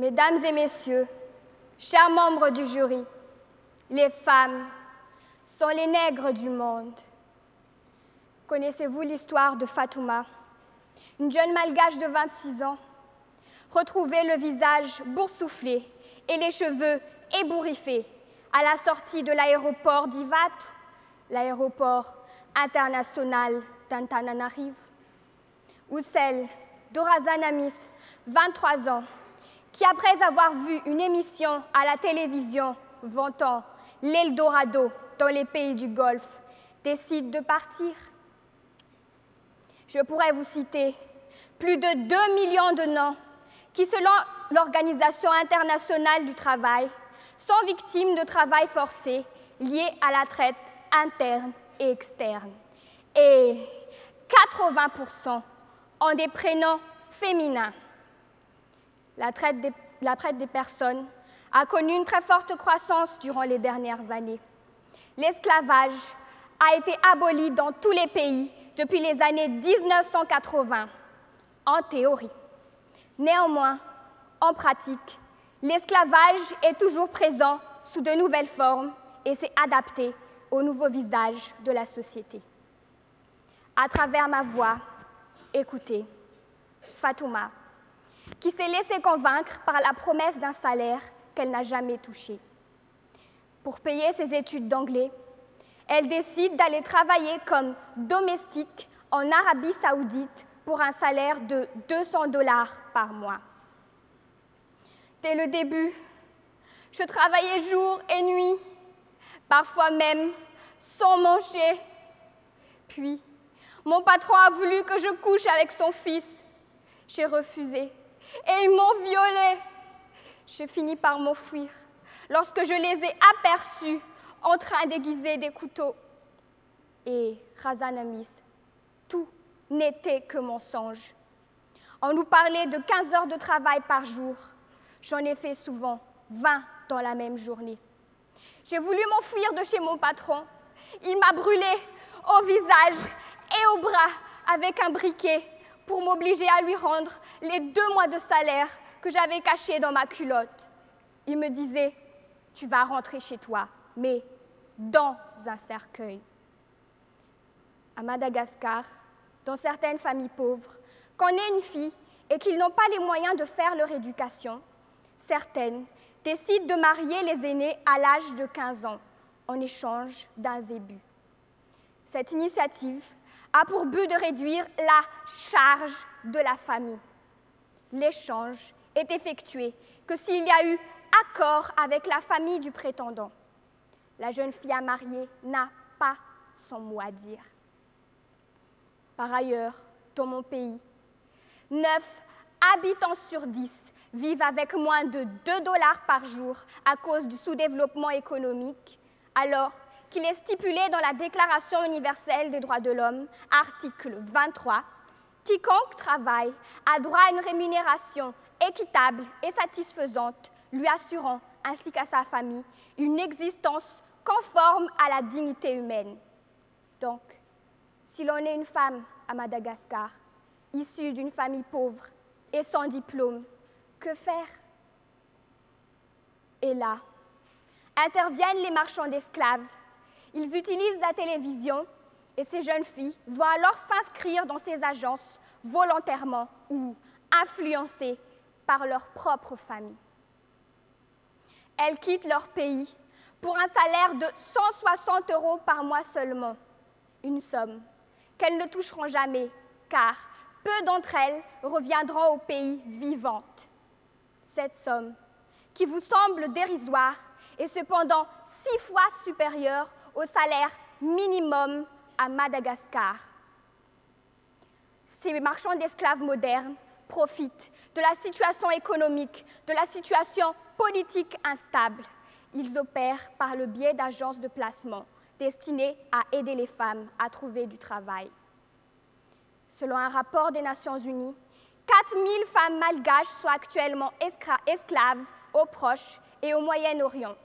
Mesdames et messieurs, chers membres du jury, les femmes sont les nègres du monde. Connaissez-vous l'histoire de Fatouma, une jeune malgache de 26 ans, retrouvée le visage boursouflé et les cheveux ébouriffés à la sortie de l'aéroport d'Ivat, l'aéroport international d'Antananarive, ou celle d'Orazan Amis, 23 ans, qui, après avoir vu une émission à la télévision vantant l'Eldorado dans les pays du Golfe, décide de partir. Je pourrais vous citer plus de 2 millions de noms qui, selon l'Organisation internationale du travail, sont victimes de travail forcé lié à la traite interne et externe. Et 80% ont des prénoms féminins. La traite des personnes a connu une très forte croissance durant les dernières années. L'esclavage a été aboli dans tous les pays depuis les années 1980, en théorie. Néanmoins, en pratique, l'esclavage est toujours présent sous de nouvelles formes et s'est adapté au nouveau visage de la société. À travers ma voix, écoutez, Fatouma, qui s'est laissée convaincre par la promesse d'un salaire qu'elle n'a jamais touché. Pour payer ses études d'anglais, elle décide d'aller travailler comme domestique en Arabie Saoudite pour un salaire de $200 par mois. Dès le début, je travaillais jour et nuit, parfois même sans manger. Puis, mon patron a voulu que je couche avec son fils. J'ai refusé et ils m'ont violée. J'ai fini par m'enfuir lorsque je les ai aperçus en train d'aiguiser des couteaux. Et Razan Amis, tout n'était que mensonge. On nous parlait de 15 heures de travail par jour. J'en ai fait souvent 20 dans la même journée. J'ai voulu m'enfuir de chez mon patron. Il m'a brûlée au visage et au bras avec un briquet pour m'obliger à lui rendre les 2 mois de salaire que j'avais cachés dans ma culotte. Il me disait, tu vas rentrer chez toi, mais dans un cercueil. À Madagascar, dans certaines familles pauvres, quand naît une fille et qu'ils n'ont pas les moyens de faire leur éducation, certaines décident de marier les aînés à l'âge de 15 ans en échange d'un zébu. Cette initiative a pour but de réduire la charge de la famille. L'échange est effectué que s'il y a eu accord avec la famille du prétendant. La jeune fille à marier n'a pas son mot à dire. Par ailleurs, dans mon pays, 9 habitants sur 10 vivent avec moins de $2 par jour à cause du sous-développement économique, alors qu'il est stipulé dans la Déclaration universelle des droits de l'homme, article 23, quiconque travaille a droit à une rémunération équitable et satisfaisante, lui assurant, ainsi qu'à sa famille, une existence conforme à la dignité humaine. Donc, si l'on est une femme à Madagascar, issue d'une famille pauvre et sans diplôme, que faire? Et là, interviennent les marchands d'esclaves. Ils utilisent la télévision et ces jeunes filles vont alors s'inscrire dans ces agences volontairement ou influencées par leur propre famille. Elles quittent leur pays pour un salaire de 160 € par mois seulement, une somme qu'elles ne toucheront jamais car peu d'entre elles reviendront au pays vivantes. Cette somme, qui vous semble dérisoire, est cependant 6 fois supérieure au salaire minimum à Madagascar. Ces marchands d'esclaves modernes profitent de la situation économique, de la situation politique instable. Ils opèrent par le biais d'agences de placement destinées à aider les femmes à trouver du travail. Selon un rapport des Nations Unies, 4000 femmes malgaches sont actuellement esclaves au Proche et au Moyen-Orient.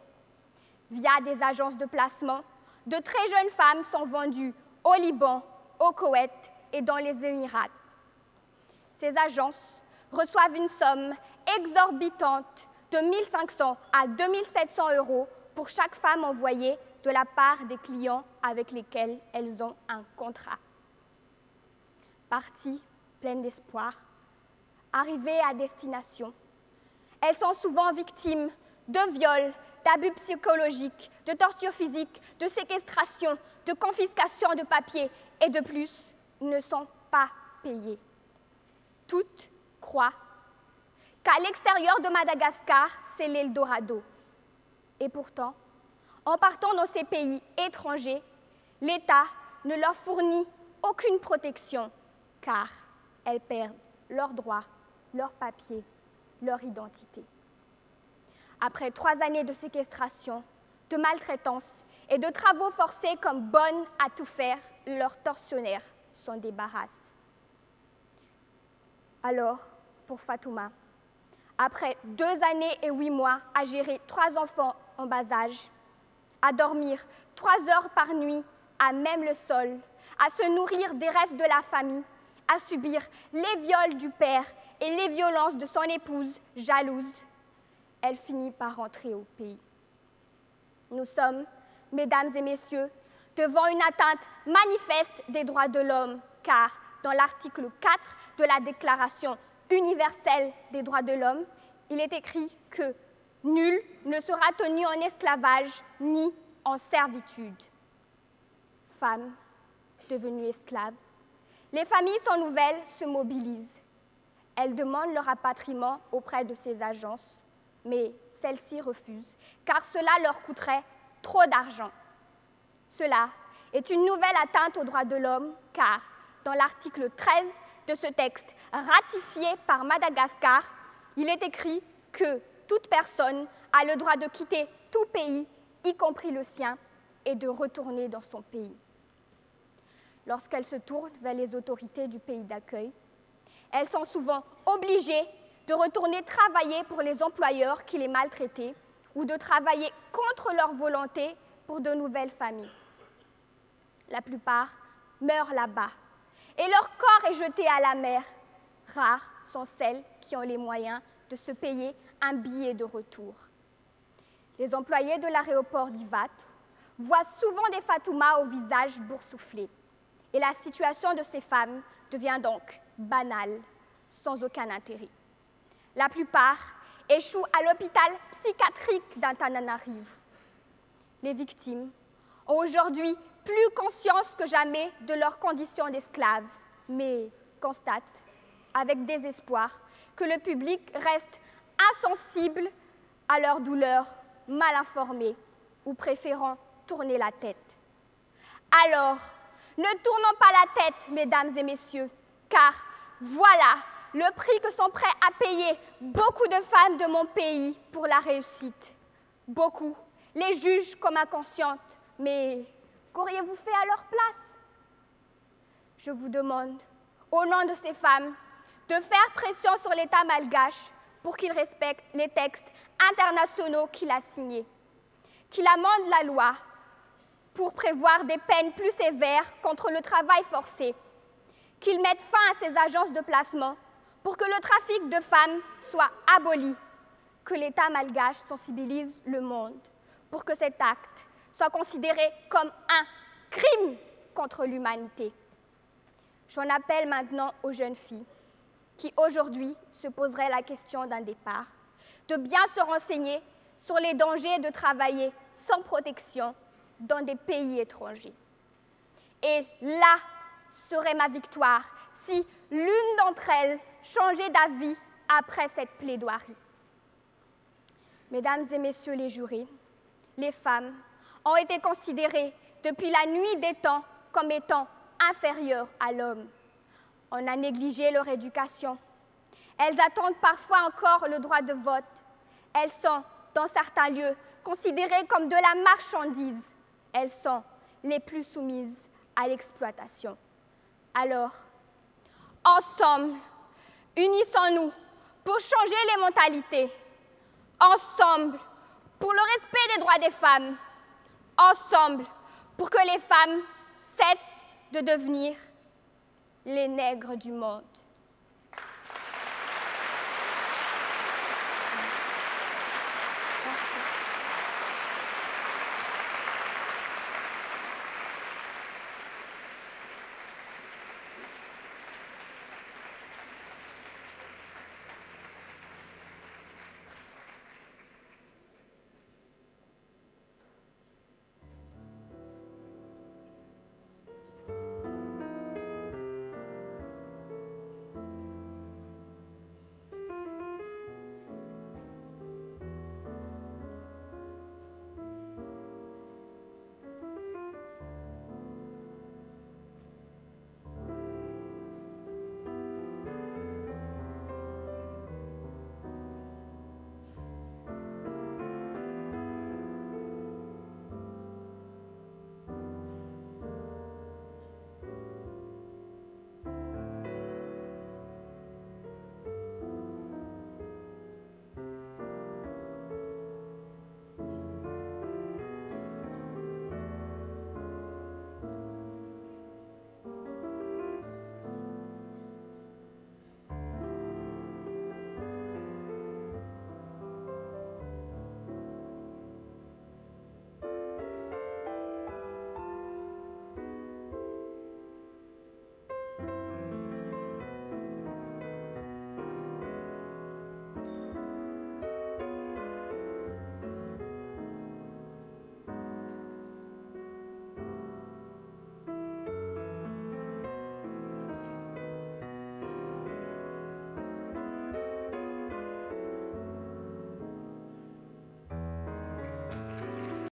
Via des agences de placement, de très jeunes femmes sont vendues au Liban, au Koweït et dans les Émirats. Ces agences reçoivent une somme exorbitantes de 1 500 à 2 700 € pour chaque femme envoyée de la part des clients avec lesquels elles ont un contrat. Parties pleines d'espoir, arrivées à destination, elles sont souvent victimes de viols, d'abus psychologiques, de tortures physiques, de séquestration, de confiscation de papiers et de plus, ne sont pas payées. Toutes croient qu'à l'extérieur de Madagascar, c'est l'Eldorado. Et pourtant, en partant dans ces pays étrangers, l'État ne leur fournit aucune protection car elles perdent leurs droits, leurs papiers, leur identité. Après 3 années de séquestration, de maltraitance et de travaux forcés comme bonnes à tout faire, leurs tortionnaires s'en débarrassent. Alors, pour Fatouma, après 2 années et 8 mois à gérer 3 enfants en bas âge, à dormir 3 heures par nuit à même le sol, à se nourrir des restes de la famille, à subir les viols du père et les violences de son épouse jalouse, elle finit par rentrer au pays. Nous sommes, mesdames et messieurs, devant une atteinte manifeste des droits de l'homme, car dans l'article 4 de la Déclaration universelle des droits de l'homme, il est écrit que nul ne sera tenu en esclavage ni en servitude. Femmes devenues esclaves, les familles sans nouvelles se mobilisent. Elles demandent leur rapatriement auprès de ces agences, mais celles-ci refusent, car cela leur coûterait trop d'argent. Cela est une nouvelle atteinte aux droits de l'homme, car dans l'article 13 de ce texte ratifié par Madagascar, il est écrit que toute personne a le droit de quitter tout pays, y compris le sien, et de retourner dans son pays. Lorsqu'elles se tournent vers les autorités du pays d'accueil, elles sont souvent obligées de retourner travailler pour les employeurs qui les maltraitaient ou de travailler contre leur volonté pour de nouvelles familles. La plupart meurent là-bas et leur corps est jeté à la mer. Rares sont celles qui ont les moyens de se payer un billet de retour. Les employés de l'aéroport d'Ivat voient souvent des Fatoumas au visage boursouflé. Et la situation de ces femmes devient donc banale, sans aucun intérêt. La plupart échouent à l'hôpital psychiatrique d'Antananarivo. Les victimes ont aujourd'hui plus conscience que jamais de leur condition d'esclaves, mais constatent avec désespoir que le public reste insensible à leur douleur, mal informé ou préférant tourner la tête. Alors, ne tournons pas la tête, mesdames et messieurs, car voilà le prix que sont prêts à payer beaucoup de femmes de mon pays pour la réussite. Beaucoup les jugent comme inconscientes, mais qu'auriez-vous fait à leur place? Je vous demande, au nom de ces femmes, de faire pression sur l'État malgache pour qu'il respecte les textes internationaux qu'il a signés, qu'il amende la loi pour prévoir des peines plus sévères contre le travail forcé, qu'il mette fin à ces agences de placement pour que le trafic de femmes soit aboli, que l'État malgache sensibilise le monde pour que cet acte soit considéré comme un crime contre l'humanité. J'en appelle maintenant aux jeunes filles qui aujourd'hui se poseraient la question d'un départ, de bien se renseigner sur les dangers de travailler sans protection dans des pays étrangers. Et là serait ma victoire si l'une d'entre elles changeait d'avis après cette plaidoirie. Mesdames et messieurs les jurés, les femmes ont été considérées depuis la nuit des temps comme étant inférieures à l'homme. On a négligé leur éducation. Elles attendent parfois encore le droit de vote. Elles sont, dans certains lieux, considérées comme de la marchandise. Elles sont les plus soumises à l'exploitation. Alors, ensemble, unissons-nous pour changer les mentalités. Ensemble, pour le respect des droits des femmes. Ensemble, pour que les femmes cessent de devenir les nègres du monde.